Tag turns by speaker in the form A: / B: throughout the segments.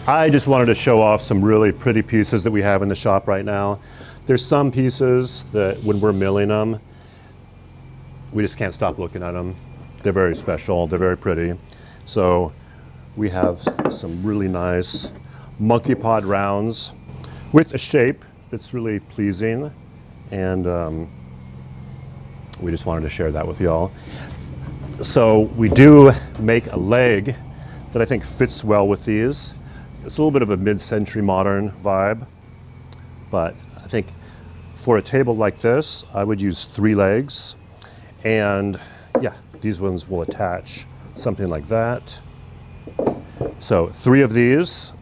A: I just wanted to show off some really pretty pieces that we have in the shop right now. There's some pieces that when we're milling them, we just can't stop looking at them. They're very special, they're very pretty. So we have some really nice monkey pod rounds with a shape that's really pleasing, and we just wanted to share that with y'all. So we do make a leg that I think fits well with these. It's a little bit of a mid-century modern vibe, but I think for a table like this, I would use 3 legs, and yeah, these ones will attach something like that. So 3 of these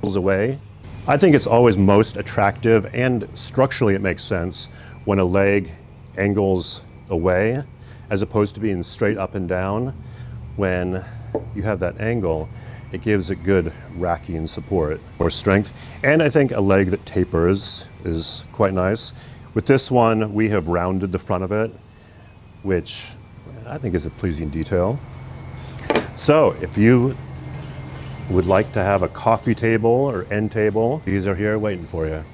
A: away. I think it's always most attractive, and structurally it makes sense when a leg angles away as opposed to being straight up and down. When you have that angle, it gives it good racking support or strength. And I think a leg that tapers is quite nice. With this one, we have rounded the front of it, which I think is a pleasing detail. So if you would like to have a coffee table or end table, these are here waiting for you.